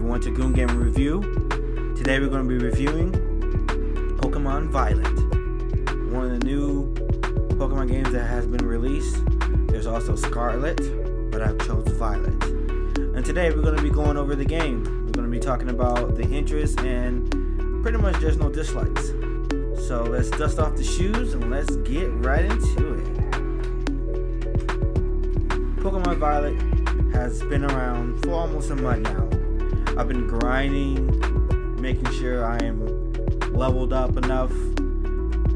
everyone to GoonGamer Review. Today we're going to be reviewing Pokemon Violet, one of the new Pokemon games that has been released. There's also Scarlet, but I've chose Violet. And today we're going to be going over the game. We're going to be talking about the interests and pretty much there's no dislikes. So let's dust off the shoes and let's get right into it. Pokemon Violet has been around for almost a month now. I've been grinding, making sure I am leveled up enough,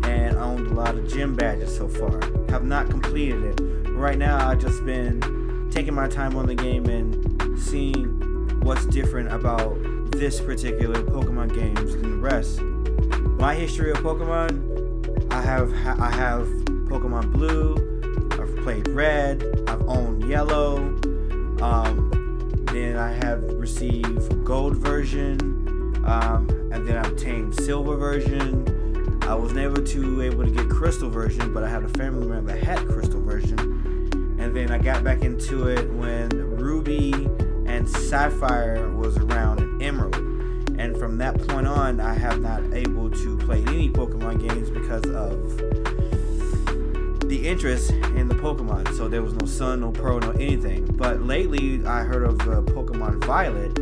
and owned a lot of gym badges so far. Have not completed it. Right now I've just been taking my time on the game and seeing what's different about this particular Pokemon games than the rest. My history of Pokemon, I have Pokemon Blue, I've played Red, I've owned Yellow, then I have received Gold version, and then I obtained Silver version. I was never able to get Crystal version, but I had a family member that had Crystal version, and then I got back into it when Ruby and Sapphire was around, and Emerald. And from that point on, I have not able to play any Pokemon games because of the interest in the Pokemon. So there was no Sun, no Pearl, no anything. But lately, I heard of Pokemon Violet,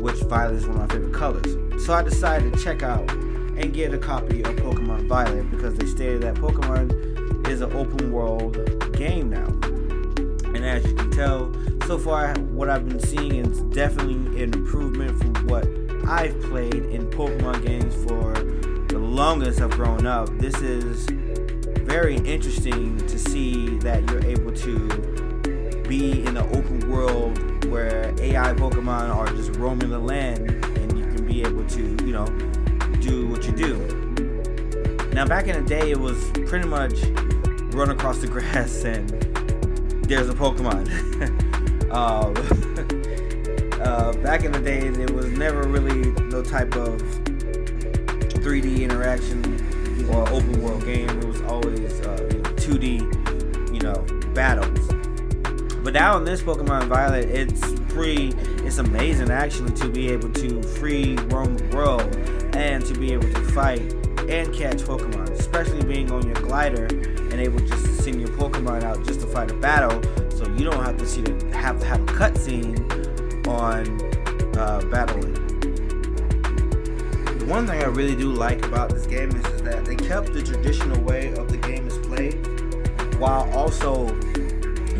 which Violet is one of my favorite colors. So I decided to check out and get a copy of Pokemon Violet because they stated that Pokemon is an open world game now. And as you can tell, so far what I've been seeing is definitely an improvement from what I've played in Pokemon games for the longest I've grown up. This is very interesting to see that you're able to be in an open world where AI Pokemon are just roaming the land and you can be able to, do what you do. Now back in the day, it was pretty much run across the grass and there's a Pokemon. Back in the day, there was never really no type of 3D interaction or open world game. It was always 2D, battles. But now in this Pokemon Violet, it's amazing actually to be able to free roam the world and to be able to fight and catch Pokemon, especially being on your glider and able just to send your Pokemon out just to fight a battle, so you don't have to have a cutscene on battling. The one thing I really do like about this game is that they kept the traditional way of the game is played while also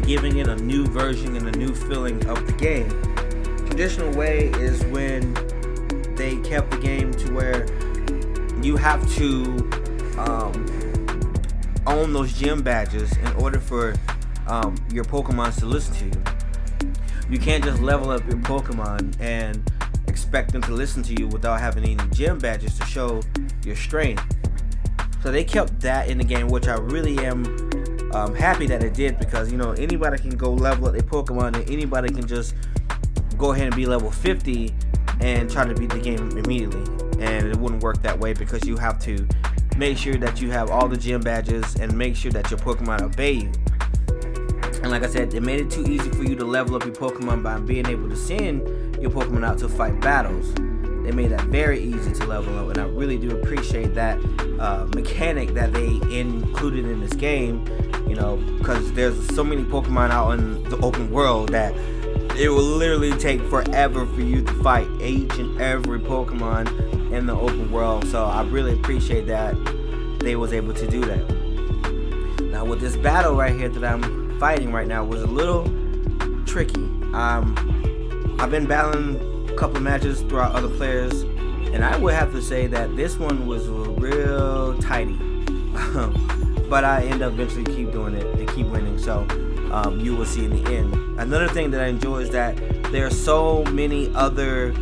giving it a new version and a new feeling of the game. Traditional way is when they kept the game to where you have to own those gym badges in order for your Pokemon to listen to you. You can't just level up your Pokemon and expect them to listen to you without having any gym badges to show your strength. So they kept that in the game, which I really am happy that it did, because anybody can go level up their Pokemon and anybody can just go ahead and be level 50 and try to beat the game immediately, and it wouldn't work that way because you have to make sure that you have all the gym badges and make sure that your Pokemon obey you. And like I said, they made it too easy for you to level up your Pokemon by being able to send your Pokemon out to fight battles. They made that very easy to level up, and I really do appreciate that mechanic that they included in this game, because there's so many Pokemon out in the open world that it will literally take forever for you to fight each and every Pokemon in the open world. So I really appreciate that they was able to do that. Now with this battle right here that I'm fighting right now was a little tricky. I've been battling a couple of matches throughout other players, and I would have to say that this one was real tidy. But I end up eventually keep doing it and keep winning, so you will see in the end. Another thing that I enjoy is that there are so many other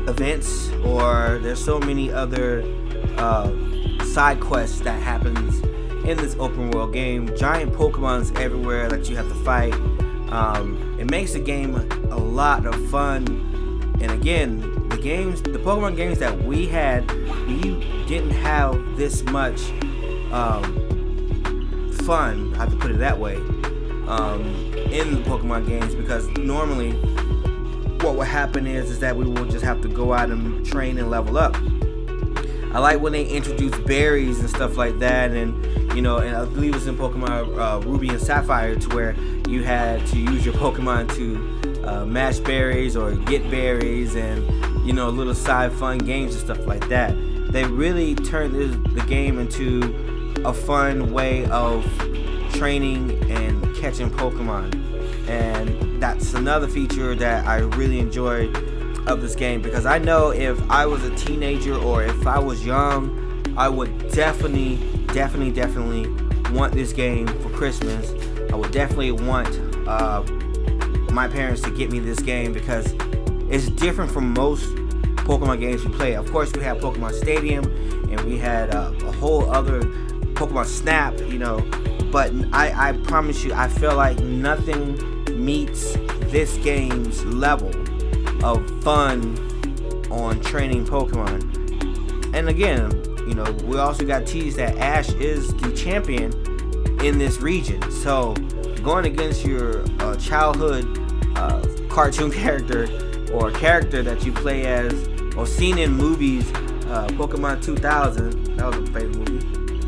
events, or there's so many other side quests that happens in this open world game. Giant Pokemons everywhere that you have to fight. It makes the game a lot of fun. And again, the Pokemon games that we had, we didn't have this much fun, I have to put it that way. in the Pokemon games, because normally what would happen is that we will just have to go out and train and level up. I like when they introduce berries and stuff like that, and and I believe it was in Pokemon Ruby and Sapphire, to where you had to use your Pokemon to mash berries or get berries, and little side fun games and stuff like that. They really turned the game into a fun way of training and catching Pokemon, and that's another feature that I really enjoy of this game, because I know if I was a teenager or if I was young, I would definitely want this game for Christmas. I would definitely want my parents to get me this game, because it's different from most Pokemon games we play. Of course, we have Pokemon Stadium, and we had a whole other Pokemon Snap, but I promise you, I feel like nothing meets this game's level of fun on training Pokemon. And again, we also got teased that Ash is the champion in this region. So going against your childhood cartoon character, or character that you play as or seen in movies, Pokemon 2000, that was a favorite movie,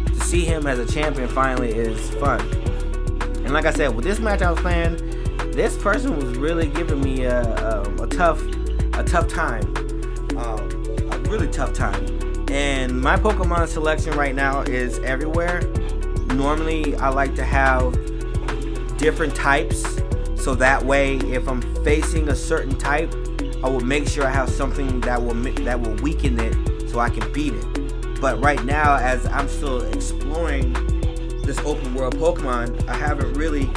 to see him as a champion finally is fun. And like I said, with this match I was playing, this person was really giving me a tough time, a really tough time. And my Pokemon selection right now is everywhere. Normally I like to have different types, so that way if I'm facing a certain type, I will make sure I have something that will weaken it so I can beat it. But right now, as I'm still exploring this open world Pokemon, I haven't really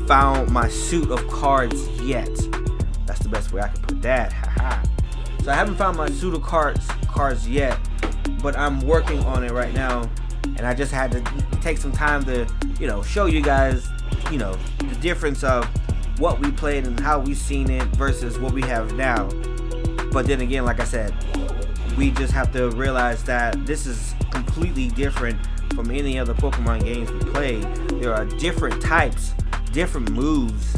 found my suit of cards yet. That's the best way I can put that. Haha. So I haven't found my suit of cards yet, but I'm working on it right now, and I just had to take some time to show you guys the difference of what we played and how we've seen it versus what we have now. But then again, like I said, we just have to realize that this is completely different from any other Pokemon games we played. There are different types, different moves,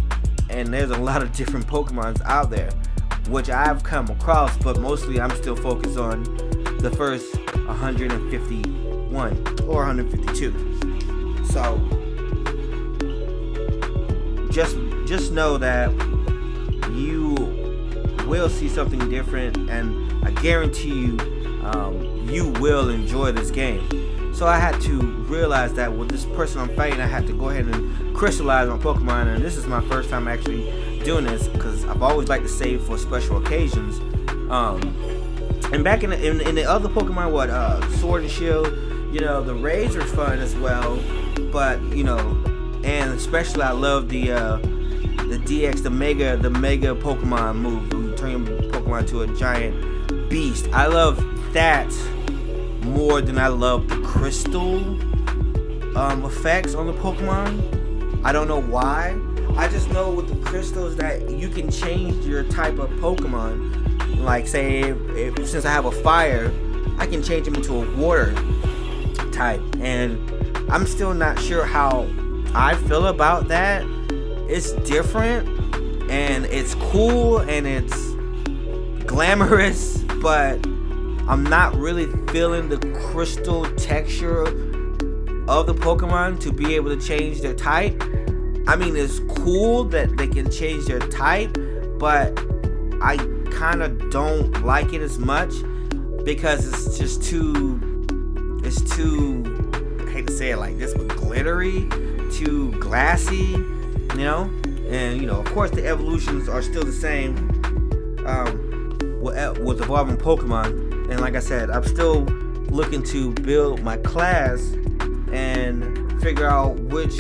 and there's a lot of different Pokemons out there, which I've come across, but mostly I'm still focused on the first 151 or 152. So just know that you will see something different, and I guarantee you, you will enjoy this game. So I had to realize that with this person I'm fighting, I had to go ahead and crystallize my Pokemon, and this is my first time actually doing this, because I've always liked to save for special occasions. And back in the other Pokemon, Sword and Shield, the raids are fun as well, but and especially I love the DX, the mega Pokemon move, where you turn your Pokemon to a giant beast. I love that more than I love the crystal effects on the Pokemon. I don't know why. I just know with the crystals that you can change your type of Pokemon. Like say, since I have a fire, I can change them into a water type, and I'm still not sure how I feel about that. It's different, and it's cool, and it's glamorous, but I'm not really feeling the crystal texture of the Pokemon to be able to change their type. I mean, it's cool that they can change their type, but I kind of don't like it as much, because it's just too, I hate to say it like this, but glittery, too glassy, and of course the evolutions are still the same with evolving Pokemon. And like I said, I'm still looking to build my class and figure out which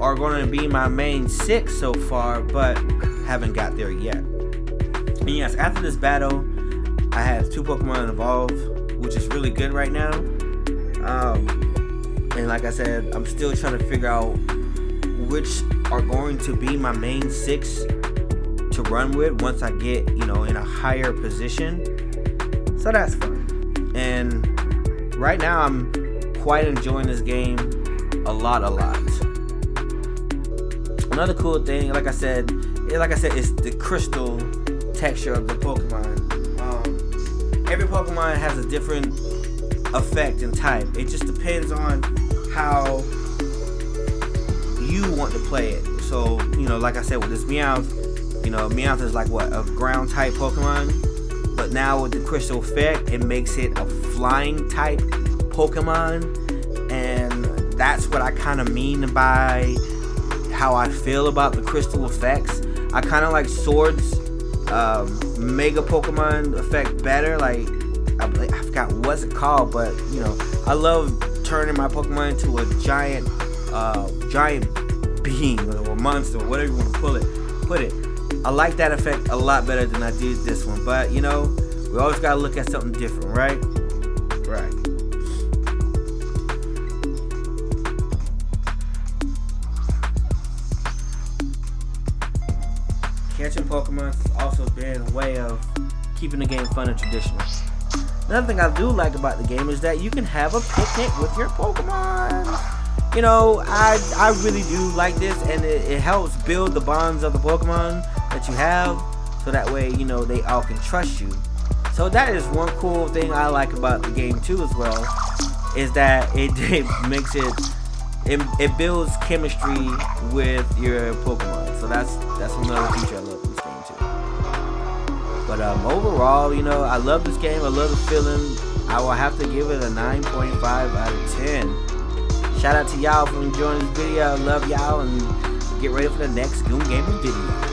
are going to be my main 6 so far, but haven't got there yet. And yes, after this battle, I have 2 Pokemon evolved, which is really good right now. And like I said, I'm still trying to figure out which are going to be my main 6 to run with once I get, in a higher position. So that's fun. And right now I'm quite enjoying this game a lot. Another cool thing, like I said, it's the crystal texture of the Pokemon. Every Pokemon has a different effect and type. It just depends on how you want to play it. So, like I said, with this Meowth, Meowth is like what, a ground type Pokemon, but now with the crystal effect, it makes it a flying type Pokemon, and that's what I kind of mean by how I feel about the crystal effects. I kind of like Sword's Mega Pokemon effect better. Like, I forgot what's it called, but I love turning my Pokemon into a giant being or monster, or whatever you want to put it. I like that effect a lot better than I did this one, but we always gotta look at something different, right? Right. Catching Pokemon has also been a way of keeping the game fun and traditional. Another thing I do like about the game is that you can have a picnic with your Pokemon. I really do like this, and it helps build the bonds of the Pokemon that you have, so that way, they all can trust you. So that is one cool thing I like about the game too as well, is that it makes it builds chemistry with your Pokemon. So that's another feature I love this game too. But overall, I love this game. I love the feeling. I will have to give it a 9.5 out of 10. Shout out to y'all for enjoying this video. I love y'all, and get ready for the next GoonGamer video.